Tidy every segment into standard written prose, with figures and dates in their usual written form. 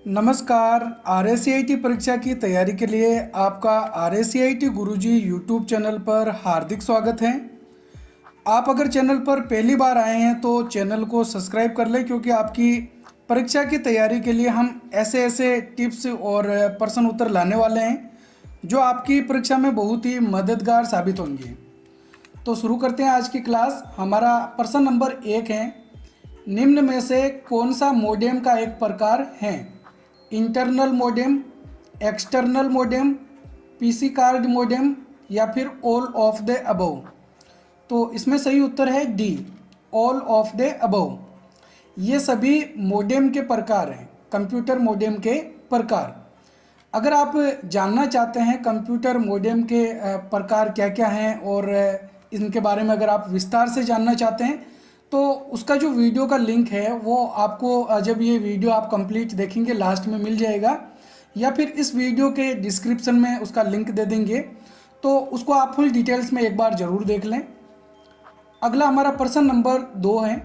नमस्कार। RACIT परीक्षा की तैयारी के लिए आपका RACIT गुरुजी यूट्यूब चैनल पर हार्दिक स्वागत है। आप अगर चैनल पर पहली बार आए हैं तो चैनल को सब्सक्राइब कर लें, क्योंकि आपकी परीक्षा की तैयारी के लिए हम ऐसे ऐसे टिप्स और प्रश्न उत्तर लाने वाले हैं जो आपकी परीक्षा में बहुत ही मददगार साबित होंगे। तो शुरू करते हैं आज की क्लास। हमारा प्रश्न नंबर 1 है, निम्न में से कौन सा मॉडेम का एक प्रकार है? Internal modem, external modem, PC card modem या फिर ऑल ऑफ द अबव। तो इसमें सही उत्तर है D, all of the above. ये सभी मॉडेम के प्रकार हैं, कंप्यूटर मॉडेम के प्रकार। अगर आप जानना चाहते हैं कंप्यूटर मॉडेम के प्रकार क्या क्या हैं और इनके बारे में अगर आप विस्तार से जानना चाहते हैं तो उसका जो वीडियो का लिंक है वो आपको जब ये वीडियो आप कंप्लीट देखेंगे लास्ट में मिल जाएगा, या फिर इस वीडियो के डिस्क्रिप्शन में उसका लिंक दे देंगे, तो उसको आप फुल डिटेल्स में एक बार ज़रूर देख लें। अगला हमारा प्रश्न नंबर 2 है,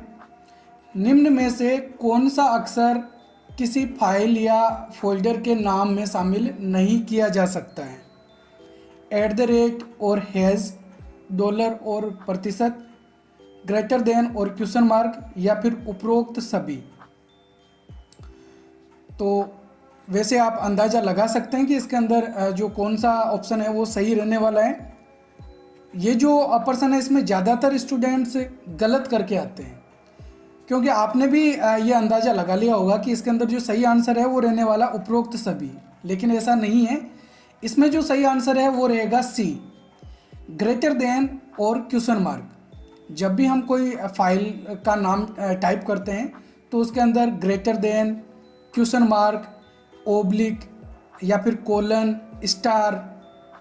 निम्न में से कौन सा अक्षर किसी फाइल या फोल्डर के नाम में शामिल नहीं किया जा सकता है? @ और हैज़, डॉलर और प्रतिशत, ग्रेटर देन और क्वेश्चन मार्क या फिर उपरोक्त सभी। तो वैसे आप अंदाज़ा लगा सकते हैं कि इसके अंदर जो कौन सा ऑप्शन है वो सही रहने वाला है। ये जो प्रश्न है इसमें ज़्यादातर स्टूडेंट्स गलत करके आते हैं, क्योंकि आपने भी ये अंदाज़ा लगा लिया होगा कि इसके अंदर जो सही आंसर है वो रहने वाला उपरोक्त सभी, लेकिन ऐसा नहीं है। इसमें जो सही आंसर है वो रहेगा सी, ग्रेटर देन और क्वेश्चन मार्क। जब भी हम कोई फाइल का नाम टाइप करते हैं तो उसके अंदर greater than, question mark, oblique या फिर colon, star,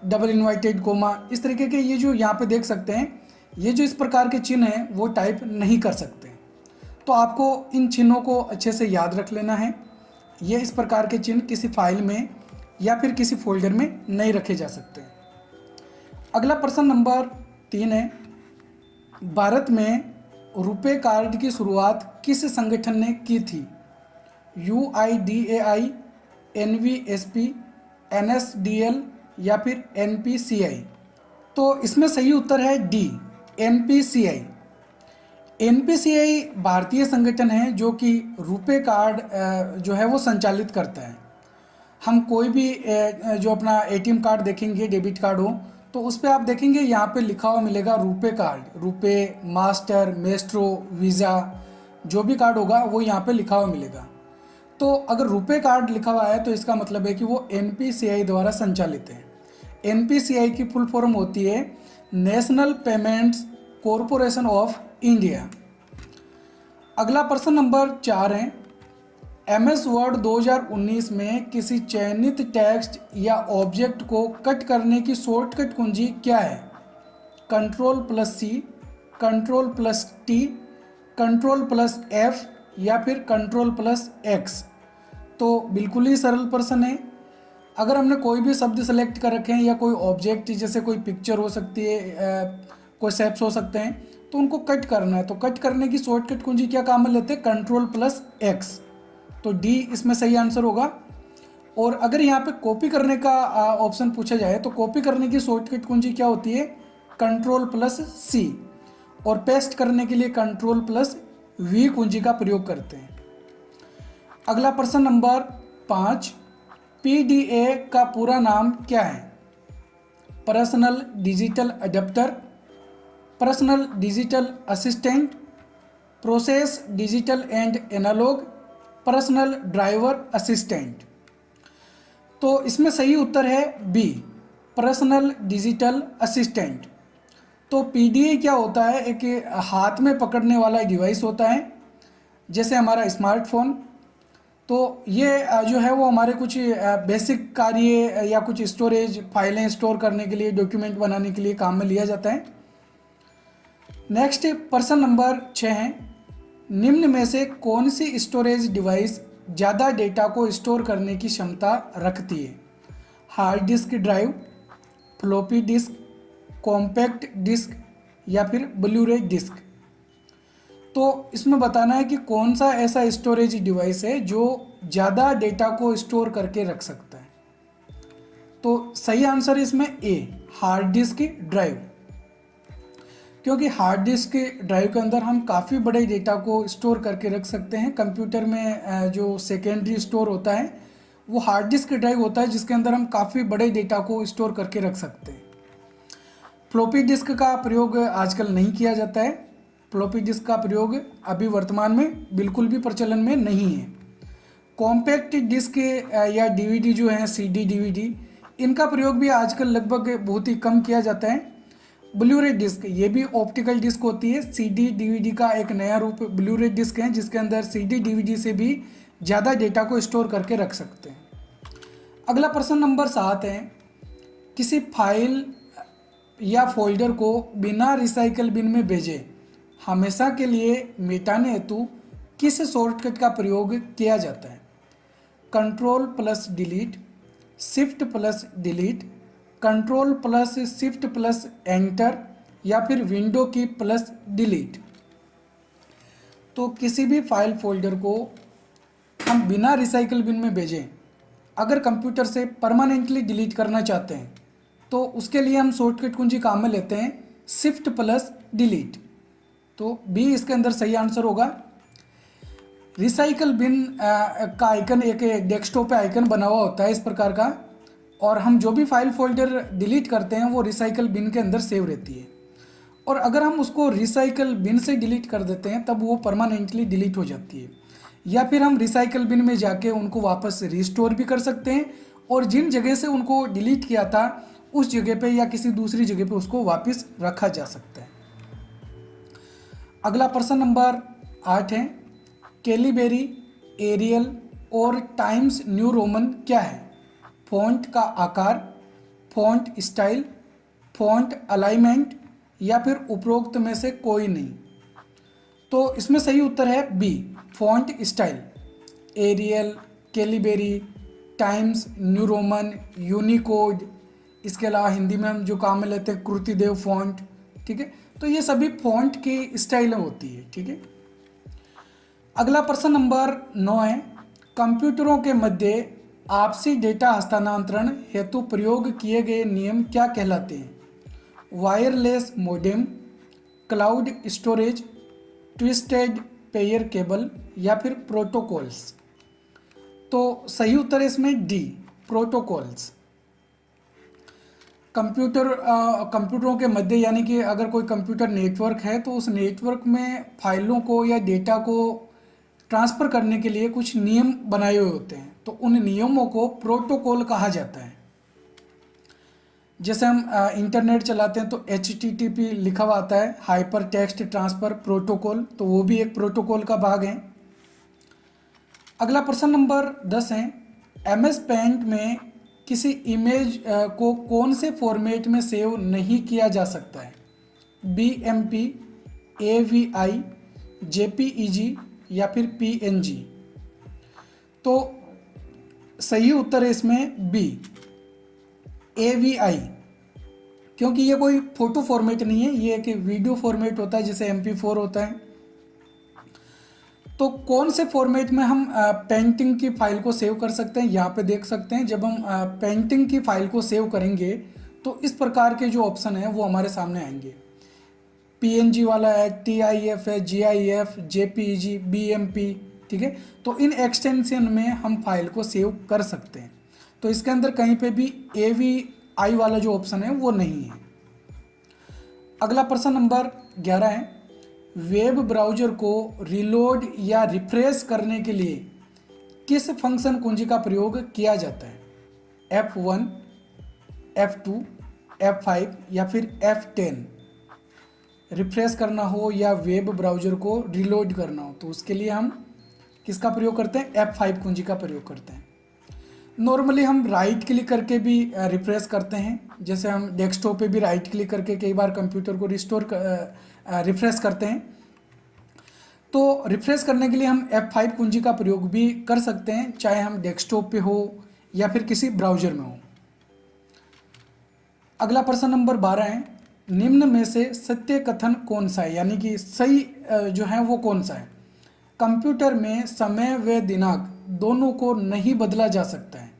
double inverted coma, इस तरीके के ये जो यहाँ पे देख सकते हैं, ये जो इस प्रकार के चिन्ह हैं वो टाइप नहीं कर सकते। तो आपको इन चिन्हों को अच्छे से याद रख लेना है। ये इस प्रकार के चिन्ह किसी फाइल में या फिर किसी फोल्डर में नहीं रखे जा सकते। अगला प्रश्न नंबर 3 है, भारत में रुपे कार्ड की शुरुआत किस संगठन ने की थी? UIDAI, NVSP, NSDL या फिर NPCI। तो इसमें सही उत्तर है डी, NPCI। NPCI भारतीय संगठन है जो कि रुपे कार्ड जो है वो संचालित करता है। हम कोई भी जो अपना ATM कार्ड देखेंगे, डेबिट कार्ड हो, तो उस पर आप देखेंगे यहाँ पे लिखा हुआ मिलेगा RuPay card, RuPay, master, maestro, visa, जो भी कार्ड होगा वो यहाँ पे लिखा हुआ मिलेगा। तो अगर रुपे कार्ड लिखा हुआ है तो इसका मतलब है कि वो NPCI द्वारा संचालित है। NPCI की फुल फॉर्म होती है national payments corporation of India. अगला प्रश्न नंबर 4 है, MS वर्ड 2019 में किसी चयनित टेक्स्ट या ऑब्जेक्ट को कट करने की शॉर्टकट कुंजी क्या है? Ctrl+C, Ctrl+T, Ctrl+F या फिर Ctrl+X। तो बिल्कुल ही सरल प्रश्न है। अगर हमने कोई भी शब्द सेलेक्ट कर रखे हैं या कोई ऑब्जेक्ट, जैसे कोई पिक्चर हो सकती है, कोई शेप्स हो सकते हैं, तो उनको कट करना है, तो कट करने की शॉर्टकट कुंजी क्या काम में लेते हैं? Ctrl+X। तो डी इसमें सही आंसर होगा। और अगर यहाँ पे कॉपी करने का ऑप्शन पूछा जाए तो कॉपी करने की शॉर्टकट कुंजी क्या होती है? Ctrl+C। और पेस्ट करने के लिए Ctrl+V कुंजी का प्रयोग करते हैं। अगला प्रश्न नंबर 5, PDA का पूरा नाम क्या है? Personal digital adapter, personal digital assistant, process digital and analog, personal driver assistant. तो इसमें सही उत्तर है बी, पर्सनल डिजिटल असिस्टेंट। तो PDA क्या होता है? एक हाथ में पकड़ने वाला डिवाइस होता है, जैसे हमारा स्मार्टफोन। तो ये जो है वो हमारे कुछ बेसिक कार्य या कुछ स्टोरेज फाइलें स्टोर करने के लिए, डॉक्यूमेंट बनाने के लिए काम में लिया जाता है। नेक्स्ट प्रश्न नंबर 6 है, निम्न में से कौन सी स्टोरेज डिवाइस ज़्यादा डेटा को स्टोर करने की क्षमता रखती है? Hard disk drive, floppy disk, compact disk या फिर ब्लू रे डिस्क। तो इसमें बताना है कि कौन सा ऐसा स्टोरेज डिवाइस है जो ज़्यादा डेटा को स्टोर करके रख सकता है। तो सही आंसर है इसमें ए, हार्ड डिस्क ड्राइव। क्योंकि हार्ड डिस्क ड्राइव के अंदर हम काफ़ी बड़े डेटा को स्टोर करके रख सकते हैं। कंप्यूटर में जो सेकेंडरी स्टोर होता है वो हार्ड डिस्क ड्राइव होता है, जिसके अंदर हम काफ़ी बड़े डेटा को स्टोर करके रख सकते हैं। फ्लॉपी डिस्क का प्रयोग आजकल नहीं किया जाता है। फ्लॉपी डिस्क का प्रयोग अभी वर्तमान में बिल्कुल भी प्रचलन में नहीं है। कॉम्पैक्ट डिस्क या डीवीडी जो है, सीडी डीवीडी, इनका प्रयोग भी आजकल लगभग बहुत ही कम किया जाता है। ब्लू-रे डिस्क, ये भी ऑप्टिकल डिस्क होती है। सीडी डीवीडी का एक नया रूप ब्लू-रे डिस्क है, जिसके अंदर सीडी डीवीडी से भी ज़्यादा डेटा को स्टोर करके रख सकते हैं। अगला प्रश्न नंबर 7 है, किसी फाइल या फोल्डर को बिना रिसाइकल बिन में भेजे हमेशा के लिए मिटाने हेतु किस शॉर्टकट का प्रयोग किया जाता है? Control plus delete, shift plus delete, control plus shift plus enter, या फिर विंडो की प्लस डिलीट। तो किसी भी फाइल फोल्डर को हम बिना रिसाइकल बिन में भेजें, अगर कंप्यूटर से परमानेंटली डिलीट करना चाहते हैं तो उसके लिए हम शॉर्टकट कुंजी काम में लेते हैं शिफ्ट प्लस डिलीट। तो बी इसके अंदर सही आंसर होगा। रिसाइकल बिन का आइकन एक डेस्कटॉप पे आइकन बना हुआ होता है इस प्रकार का, और हम जो भी फाइल फोल्डर डिलीट करते हैं वो रिसाइकल बिन के अंदर सेव रहती है। और अगर हम उसको रिसाइकल बिन से डिलीट कर देते हैं तब वो परमानेंटली डिलीट हो जाती है, या फिर हम रिसाइकल बिन में जाके उनको वापस रिस्टोर भी कर सकते हैं, और जिन जगह से उनको डिलीट किया था उस जगह पे या किसी दूसरी जगह पे उसको वापस रखा जा सकता है। अगला प्रश्न नंबर 8 है, कैलीबेरी, एरियल और टाइम्स न्यू रोमन क्या है? फॉन्ट का आकार, फॉन्ट स्टाइल, फॉन्ट अलाइनमेंट, या फिर उपरोक्त में से कोई नहीं। तो इसमें सही उत्तर है B, font style. Arial, Calibri, Times New Roman, Unicode, इसके अलावा हिंदी में हम जो काम में लेते हैं कृतिदेव फॉन्ट, ठीक है। तो ये सभी फॉन्ट की स्टाइलें होती है, ठीक है। अगला प्रश्न नंबर 9 है, कंप्यूटरों के मध्य आपसी डेटा हस्तांतरण हेतु प्रयोग किए गए नियम क्या कहलाते हैं? Wireless modem, cloud storage, twisted pair cable, या फिर प्रोटोकॉल्स। तो सही उत्तर है इसमें डी, प्रोटोकॉल्स। कंप्यूटरों के मध्य, यानी कि अगर कोई कंप्यूटर नेटवर्क है तो उस नेटवर्क में फाइलों को या डेटा को ट्रांसफ़र करने के लिए कुछ नियम बनाए हुए होते हैं, तो उन नियमों को प्रोटोकॉल कहा जाता है। जैसे हम इंटरनेट चलाते हैं तो HTTP लिखा हुआ आता है, हाइपर टेक्स्ट ट्रांसफ़र प्रोटोकॉल, तो वो भी एक प्रोटोकॉल का भाग है। अगला प्रश्न नंबर 10 है, MS पेंट में किसी इमेज को कौन से फॉर्मेट में सेव नहीं किया जा सकता है? BMP, AVI, JPEG, या फिर PNG। तो सही उत्तर है इसमें बी, AVI, क्योंकि ये कोई फोटो फॉर्मेट नहीं है, ये एक वीडियो फॉर्मेट होता है जैसे MP4 होता है। तो कौन से फॉर्मेट में हम पेंटिंग की फाइल को सेव कर सकते हैं, यहाँ पे देख सकते हैं। जब हम पेंटिंग की फाइल को सेव करेंगे तो इस प्रकार के जो ऑप्शन हैं वो हमारे सामने आएंगे। PNG वाला है, TIF है, GIF, JPEG, BMP, ठीक है। तो इन एक्सटेंशन में हम फाइल को सेव कर सकते हैं। तो इसके अंदर कहीं पे भी AVI वाला जो ऑप्शन है वो नहीं है। अगला प्रश्न नंबर 11 है, वेब ब्राउज़र को रीलोड या रिफ्रेश करने के लिए किस फंक्शन कुंजी का प्रयोग किया जाता है? F1, F2, F5, या फिर F10। रिफ्रेश करना हो या वेब ब्राउज़र को रीलोड करना हो तो उसके लिए हम किसका प्रयोग करते हैं? F5 कुंजी का प्रयोग करते हैं। नॉर्मली हम राइट क्लिक करके भी रिफ्रेश करते हैं, जैसे हम डेस्कटॉप पे भी राइट क्लिक करके कई बार कंप्यूटर को रिफ्रेश करते हैं। तो रिफ्रेश करने के लिए हम F5 कुंजी का प्रयोग भी कर सकते हैं, चाहे हम डेस्कटॉप पे हो या फिर किसी ब्राउज़र में हो। अगला प्रश्न नंबर 12 है, निम्न में से सत्य कथन कौन सा है, यानी कि सही जो है वो कौन सा है। कंप्यूटर में समय व दिनांक दोनों को नहीं बदला जा सकता है।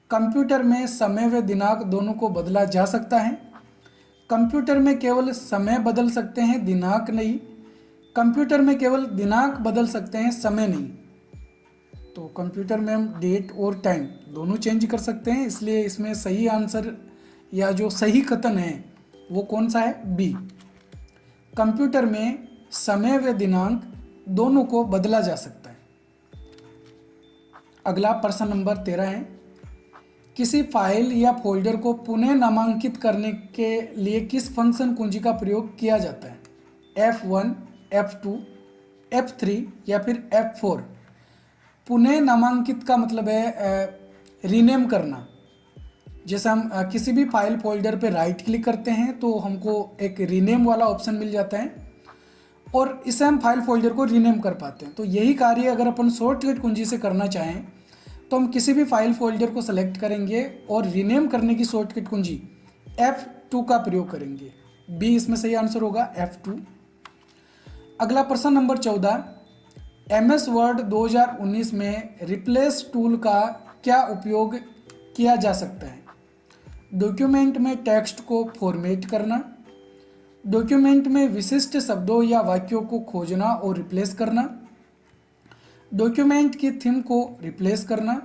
कंप्यूटर में समय व दिनांक दोनों को बदला जा सकता है। कंप्यूटर में केवल समय बदल सकते हैं, दिनांक नहीं। कंप्यूटर में केवल दिनांक बदल सकते हैं, समय नहीं। तो कंप्यूटर में हम डेट और टाइम दोनों चेंज कर सकते हैं, इसलिए इसमें सही आंसर या जो सही कथन है वो कौन सा है, बी। कंप्यूटर में समय व दिनांक दोनों को बदला जा सकता है। अगला प्रश्न नंबर 13 है, किसी फाइल या फोल्डर को पुनः नामांकित करने के लिए किस फंक्शन कुंजी का प्रयोग किया जाता है। F1, F2, F3 या फिर F4। पुनः नामांकित का मतलब है रीनेम करना। जैसे हम किसी भी फाइल फोल्डर पे राइट क्लिक करते हैं तो हमको एक रीनेम वाला ऑप्शन मिल जाता है और इससे हम फाइल फोल्डर को रीनेम कर पाते हैं। तो यही कार्य अगर अपन शॉर्टकट कुंजी से करना चाहें तो हम किसी भी फाइल फोल्डर को सेलेक्ट करेंगे और रीनेम करने की शॉर्टकट कुंजी F2 का प्रयोग करेंगे। बी इसमें सही आंसर होगा, F2। अगला प्रश्न नंबर 14, MS वर्ड 2019 में रिप्लेस टूल का क्या उपयोग किया जा सकता है। डॉक्यूमेंट में टेक्स्ट को फॉर्मेट करना, डॉक्यूमेंट में विशिष्ट शब्दों या वाक्यों को खोजना और रिप्लेस करना, डॉक्यूमेंट की थीम को रिप्लेस करना,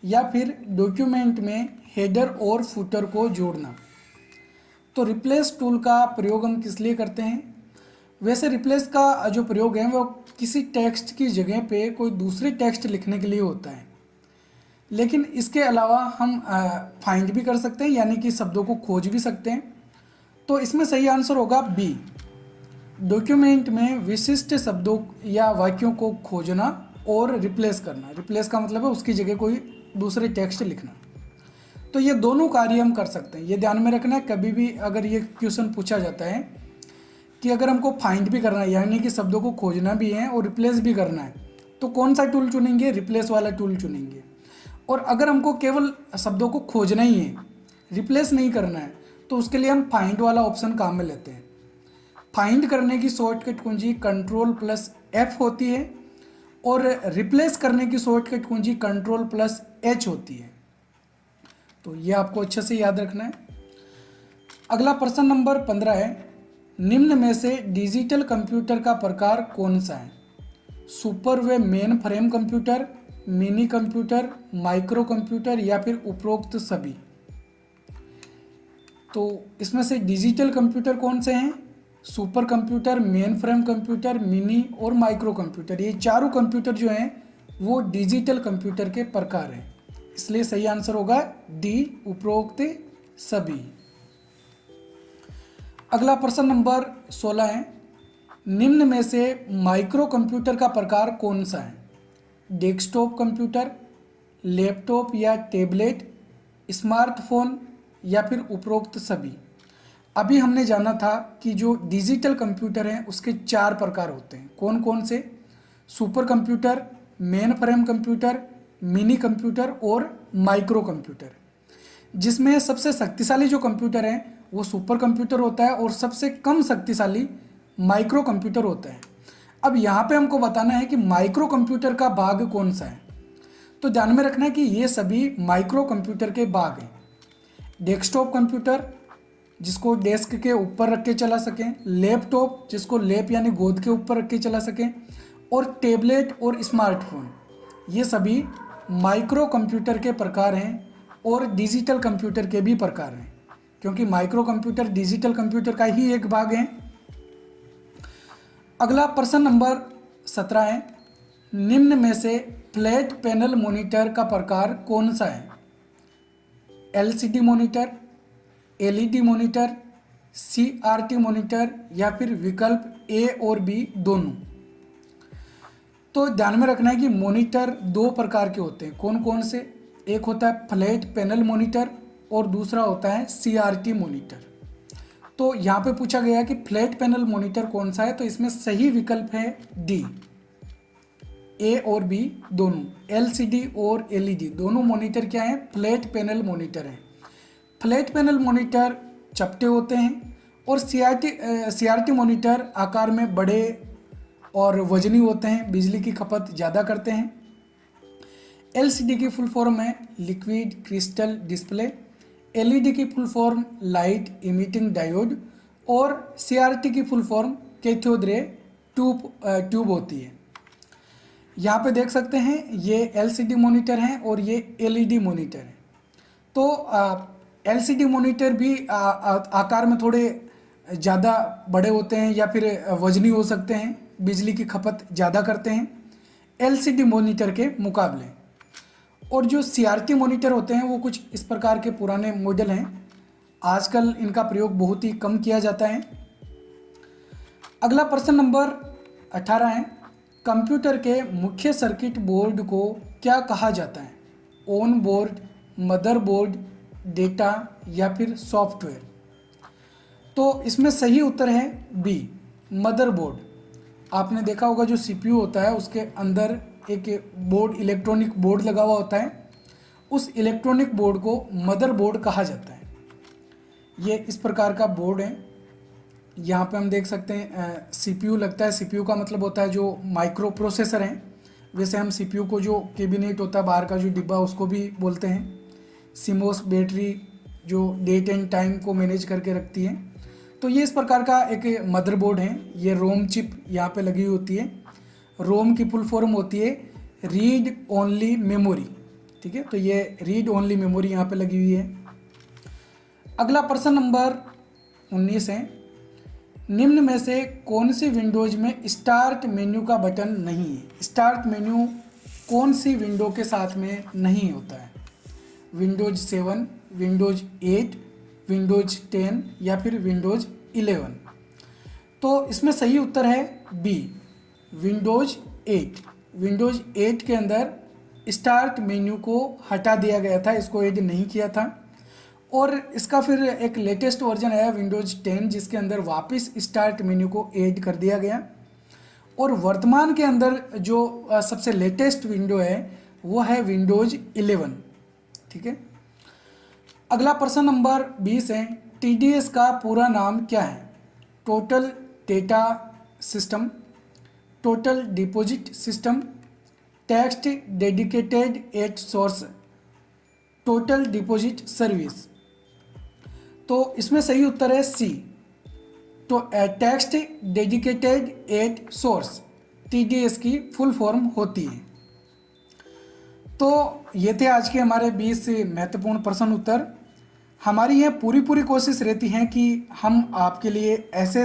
या फिर डॉक्यूमेंट में हेडर और फुटर को जोड़ना। तो रिप्लेस टूल का प्रयोग हम किस लिए करते हैं। वैसे रिप्लेस का जो प्रयोग है वो किसी टेक्स्ट की जगह पे कोई दूसरे टेक्स्ट लिखने के लिए होता है, लेकिन इसके अलावा हम फाइंड भी कर सकते हैं, यानी कि शब्दों को खोज भी सकते हैं। तो इसमें सही आंसर होगा बी, डॉक्यूमेंट में विशिष्ट शब्दों या वाक्यों को खोजना और रिप्लेस करना। रिप्लेस का मतलब है उसकी जगह कोई दूसरे टेक्स्ट लिखना। तो ये दोनों कार्य हम कर सकते हैं, ये ध्यान में रखना है। कभी भी अगर ये क्वेश्चन पूछा जाता है कि अगर हमको फाइंड भी करना है, यानी कि शब्दों को खोजना भी है और रिप्लेस भी करना है, तो कौन सा टूल चुनेंगे, रिप्लेस वाला टूल चुनेंगे। और अगर हमको केवल शब्दों को खोजना ही है, रिप्लेस नहीं करना है, तो उसके लिए हम फाइंड वाला ऑप्शन काम में लेते हैं। फाइंड करने की शॉर्टकट कुंजी Ctrl+F होती है और रिप्लेस करने की शॉर्टकट कुंजी Ctrl+H होती है। तो ये आपको अच्छे से याद रखना है। अगला प्रश्न नंबर 15 है, निम्न में से डिजिटल कंप्यूटर का प्रकार कौन सा है। सुपर व main frame computer, mini computer, micro computer या फिर उपरोक्त सभी। तो इसमें से डिजिटल कंप्यूटर कौन से हैं, super computer, main frame computer, mini और माइक्रो कंप्यूटर। ये चारों कंप्यूटर जो हैं वो डिजिटल कंप्यूटर के प्रकार हैं, इसलिए सही आंसर होगा डी, उपरोक्त सभी। अगला प्रश्न नंबर 16 है, निम्न में से माइक्रो कंप्यूटर का प्रकार कौन सा है। डेस्कटॉप कंप्यूटर, लैपटॉप या टैबलेट, स्मार्टफोन या फिर उपरोक्त सभी। अभी हमने जाना था कि जो डिजिटल कंप्यूटर हैं उसके 4 प्रकार होते हैं। कौन कौन से, super computer, main frame computer, mini computer और माइक्रो कंप्यूटर। जिसमें सबसे शक्तिशाली जो कंप्यूटर है वो सुपर कंप्यूटर होता है और सबसे कम शक्तिशाली माइक्रो कंप्यूटर होता है। अब यहाँ पे हमको बताना है कि माइक्रो कंप्यूटर का भाग कौन सा है। तो ध्यान में रखना है कि ये सभी माइक्रो कंप्यूटर के भाग हैं। डेस्कटॉप कंप्यूटर, जिसको डेस्क के ऊपर रख के चला सकें, लैपटॉप जिसको लैप यानी गोद के ऊपर रख के चला सकें, और टैबलेट और स्मार्टफोन, ये सभी माइक्रो कंप्यूटर के प्रकार हैं और डिजिटल कंप्यूटर के भी प्रकार हैं, क्योंकि माइक्रो कंप्यूटर डिजिटल कंप्यूटर का ही एक भाग है। अगला प्रश्न नंबर 17 है, निम्न में से फ्लैट पैनल मॉनिटर का प्रकार कौन सा है। LCD monitor, LED monitor, CRT monitor या फिर विकल्प A और B दोनों। तो ध्यान में रखना है कि मॉनिटर 2 प्रकार के होते हैं। कौन कौन से, एक होता है फ्लैट पैनल मॉनिटर और दूसरा होता है CRT मॉनिटर। तो यहाँ पे पूछा गया कि फ्लैट पैनल मॉनिटर कौन सा है, तो इसमें सही विकल्प है डी, A और B दोनों। LCD और LED दोनों मॉनिटर क्या हैं, फ्लैट पैनल मॉनिटर हैं। फ्लैट पैनल मॉनिटर चपटे होते हैं और CRT मॉनिटर आकार में बड़े और वजनी होते हैं, बिजली की खपत ज़्यादा करते हैं। LCD की फुल फॉर्म है लिक्विड क्रिस्टल डिस्प्ले, LED की full form light emitting diode और CRT की full form cathode ray tube होती है। यहाँ पे देख सकते हैं ये LCD मॉनिटर हैं और ये LED मॉनिटर है। तो LCD मॉनिटर भी आकार में थोड़े ज़्यादा बड़े होते हैं या फिर वजनी हो सकते हैं, बिजली की खपत ज़्यादा करते हैं LCD मॉनिटर के मुकाबले। और जो CRT मॉनिटर होते हैं वो कुछ इस प्रकार के पुराने मॉडल हैं, आजकल इनका प्रयोग बहुत ही कम किया जाता है। अगला प्रश्न नंबर 18 है, कंप्यूटर के मुख्य सर्किट बोर्ड को क्या कहा जाता है? ऑन बोर्ड, मदरबोर्ड, डेटा या फिर सॉफ्टवेयर? तो इसमें सही उत्तर है बी, मदरबोर्ड। आपने देखा होगा जो CPU होता है उसके अंदर एक बोर्ड, इलेक्ट्रॉनिक बोर्ड लगा हुआ होता है, उस इलेक्ट्रॉनिक बोर्ड को मदरबोर्ड कहा जाता है। ये इस प्रकार का बोर्ड है। यहाँ पे हम देख सकते हैं CPU लगता है, CPU का मतलब होता है जो माइक्रो प्रोसेसर हैं। वैसे हम CPU को जो कैबिनेट होता है बाहर का जो डिब्बा उसको भी बोलते हैं। CMOS बैटरी जो डेट एंड टाइम को मैनेज करके रखती है। तो ये इस प्रकार का एक मदरबोर्ड है। ये रोम चिप यहाँ पे लगी हुई होती है। रोम की फुल फॉर्म होती है रीड ओनली मेमोरी, ठीक है। तो ये रीड ओनली मेमोरी यहाँ पे लगी हुई है। अगला प्रश्न नंबर 19 है, निम्न में से कौन सी विंडोज में स्टार्ट मेन्यू का बटन नहीं है? स्टार्ट मेन्यू कौन सी विंडो के साथ में नहीं होता है? विंडोज 7, विंडोज 8, विंडोज 10 या फिर विंडोज 11? तो इसमें सही उत्तर है बी, विंडोज 8। विंडोज 8 के अंदर स्टार्ट मेन्यू को हटा दिया गया था, इसको ऐड नहीं किया था। और इसका फिर एक लेटेस्ट वर्जन आया विंडोज 10 जिसके अंदर वापस स्टार्ट मेन्यू को ऐड कर दिया गया। और वर्तमान के अंदर जो सबसे लेटेस्ट विंडो है वो है विंडोज 11, ठीक है। अगला प्रश्न नंबर 20 है, TDS का पूरा नाम क्या है? Total data system, total deposit system, text dedicated at source, total deposit service? तो इसमें सही उत्तर है सी, तो text dedicated at source TDS की फुल फॉर्म होती है। तो ये थे आज के हमारे 20 महत्वपूर्ण प्रश्न उत्तर। हमारी यह पूरी कोशिश रहती है कि हम आपके लिए ऐसे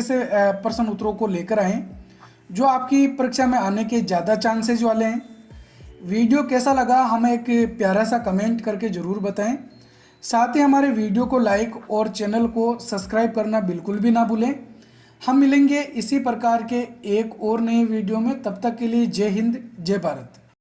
प्रश्न उत्तरों को लेकर आएँ जो आपकी परीक्षा में आने के ज़्यादा चांसेज वाले हैं। वीडियो कैसा लगा हमें एक प्यारा सा कमेंट करके ज़रूर बताएं। साथ ही हमारे वीडियो को लाइक और चैनल को सब्सक्राइब करना बिल्कुल भी ना भूलें। हम मिलेंगे इसी प्रकार के एक और नए वीडियो में, तब तक के लिए जय हिंद, जय भारत।